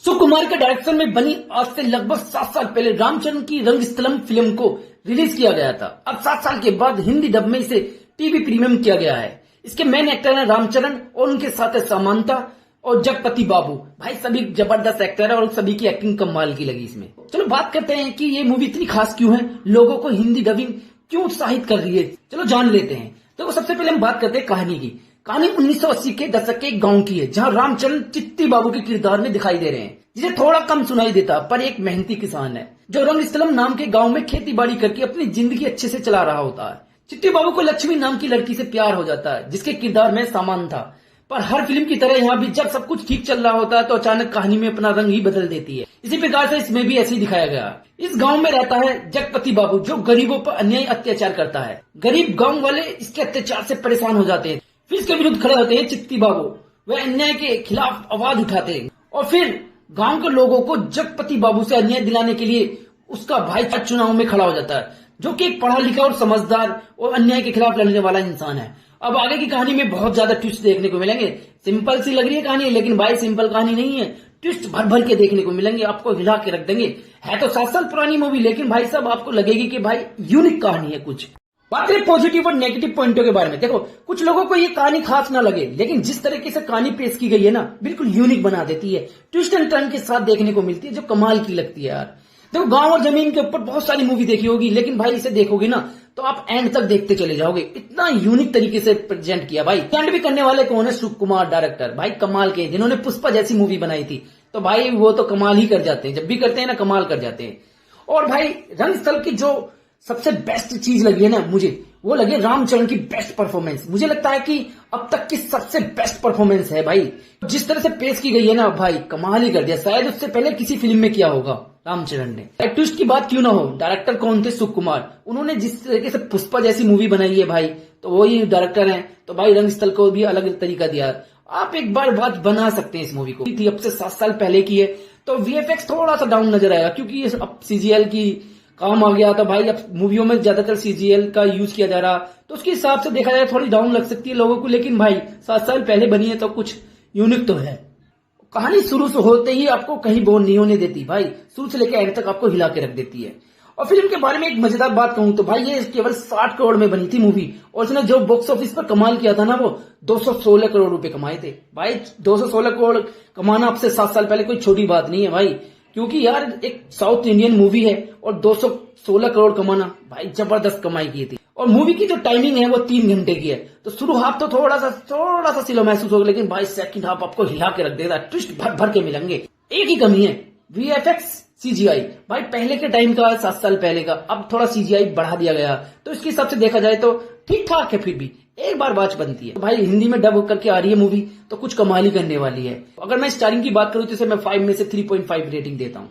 सुकुमार के डायरेक्शन में बनी आज से लगभग 7 साल पहले रामचरण की रंगस्थलम फिल्म को रिलीज किया गया था। अब 7 साल के बाद हिंदी डब में इसे टीवी प्रीमियम किया गया है। इसके मेन एक्टर हैं रामचरण और उनके साथ है समांता और जगपति बाबू। भाई सभी जबरदस्त एक्टर है और सभी की एक्टिंग कमाल की लगी इसमें। चलो बात करते हैं कि ये मूवी इतनी खास क्यों है, लोगों को हिंदी डबिंग क्यों उत्साहित कर रही है। चलो जान लेते हैं। तो सबसे पहले हम बात करते हैं कहानी की। कहानी 1980 के दशक के एक गांव की है, जहां रामचरण चित्ती बाबू के किरदार में दिखाई दे रहे हैं, जिसे थोड़ा कम सुनाई देता पर एक मेहनती किसान है जो रंगस्थलम नाम के गांव में खेती बाड़ी करके अपनी जिंदगी अच्छे से चला रहा होता है। चित्ती बाबू को लक्ष्मी नाम की लड़की से प्यार हो जाता है, जिसके किरदार में सामान था। पर हर फिल्म की तरह यहाँ भी जब सब कुछ ठीक चल रहा होता है तो अचानक कहानी में अपना रंग ही बदल देती है। इसी प्रकार से इसमें भी ऐसे ही दिखाया गया। इस गांव में रहता है जगपति बाबू, जो गरीबों पर अन्याय अत्याचार करता है। गरीब गांव वाले इसके अत्याचार से परेशान हो जाते हैं, फिर इसके विरुद्ध खड़े होते हैं चित्ती बाबू। वह अन्याय के खिलाफ आवाज उठाते हैं और फिर गांव के लोगों को जगपति बाबू से अन्याय दिलाने के लिए उसका भाई चुनाव में खड़ा हो जाता है, जो कि एक पढ़ा लिखा और समझदार और अन्याय के खिलाफ लड़ने वाला इंसान है। अब आगे की कहानी में बहुत ज्यादा ट्विस्ट देखने को मिलेंगे। सिंपल सी लग रही है कहानी, लेकिन भाई सिंपल कहानी नहीं है। ट्विस्ट भर भर के देखने को मिलेंगे, आपको हिला के रख देंगे। है तो 7 साल पुरानी मूवी, लेकिन भाई साहब आपको लगेगी कि भाई यूनिक कहानी है कुछ। बात करें पॉजिटिव और नेगेटिव पॉइंटों के बारे में। देखो, कुछ लोगों को ये कहानी खास ना लगे, लेकिन जिस तरीके से कहानी पेश की गई है ना, बिल्कुल यूनिक बना देती है। ट्विस्ट एंड टर्न के साथ देखने को मिलती है, जो कमाल की लगती है यार। देखो, गांव और जमीन के ऊपर बहुत सारी मूवी देखी होगी, लेकिन भाई इसे देखोगे ना तो आप एंड तक देखते चले जाओगे। इतना यूनिक तरीके से प्रेजेंट किया भाई। एंड भी करने वाले कौन है? सुकुमार डायरेक्टर। भाई कमाल के, जिन्होंने पुष्पा जैसी मूवी बनाई थी, तो भाई वो तो कमाल ही कर जाते हैं। जब भी करते हैं ना, कमाल कर जाते हैं। और भाई रंगस्थल की जो सबसे बेस्ट चीज लगी है ना मुझे, वो लगे रामचरण की बेस्ट परफॉर्मेंस। मुझे लगता है कि अब तक की सबसे बेस्ट परफॉर्मेंस है भाई। जिस तरह से पेश की गई है ना भाई, कमाल ही कर दिया। शायद उससे पहले किसी फिल्म में किया होगा रामचरण ने। ट्विस्ट की बात क्यों ना हो, डायरेक्टर कौन थे? सुकुमार। उन्होंने जिस तरीके से पुष्पा जैसी मूवी बनाई है भाई, तो वही डायरेक्टर हैं, तो भाई रंगस्थल को भी अलग तरीका दिया। आप एक बार बात बना सकते हैं इस मूवी को। थी अब से 7 साल पहले की है, तो वीएफएक्स थोड़ा सा डाउन नजर आएगा, क्योंकि अब सीजीएल की काम आ गया था भाई। अब मूवियों में ज्यादातर सीजीएल का यूज किया जा रहा, तो उसके हिसाब से देखा जाए थोड़ी डाउन लग सकती है लोगों को। लेकिन भाई 7 साल पहले बनी है तो कुछ यूनिक तो है। कहानी शुरू से होते ही आपको कहीं बोर नहीं होने देती भाई, शुरू से लेकर एंड तक आपको हिला के रख देती है। और फिल्म के बारे में एक मजेदार बात कहूं तो भाई, ये केवल 60 करोड़ में बनी थी मूवी, और इसने जो बॉक्स ऑफिस पर कमाल किया था ना, वो 216 करोड़ रुपए कमाए थे भाई। 216 करोड़ कमाना अब से 7 साल पहले कोई छोटी बात नहीं है भाई, क्योंकि यार एक साउथ इंडियन मूवी है और 216 करोड़ कमाना, भाई जबरदस्त कमाई की थी। और मूवी की जो टाइमिंग है वो 3 घंटे की है, तो शुरू हाफ तो थोड़ा सा स्लो महसूस होगा, लेकिन भाई सेकंड हाफ आपको हिला के रख देगा। ट्विस्ट भर भर के मिलेंगे। एक ही कमी है, वीएफएक्स सीजीआई। भाई पहले के टाइम का, 7 साल पहले का, अब थोड़ा सीजीआई बढ़ा दिया गया, तो इसके हिसाब से देखा जाए तो ठीक ठाक है। फिर भी एक बार बात बनती है। तो भाई हिंदी में डब करके आ रही है मूवी, तो कुछ कमाल ही करने वाली है। अगर मैं स्टारिंग की बात करूं तो इसे मैं 5 में से 3.5 रेटिंग देता हूं।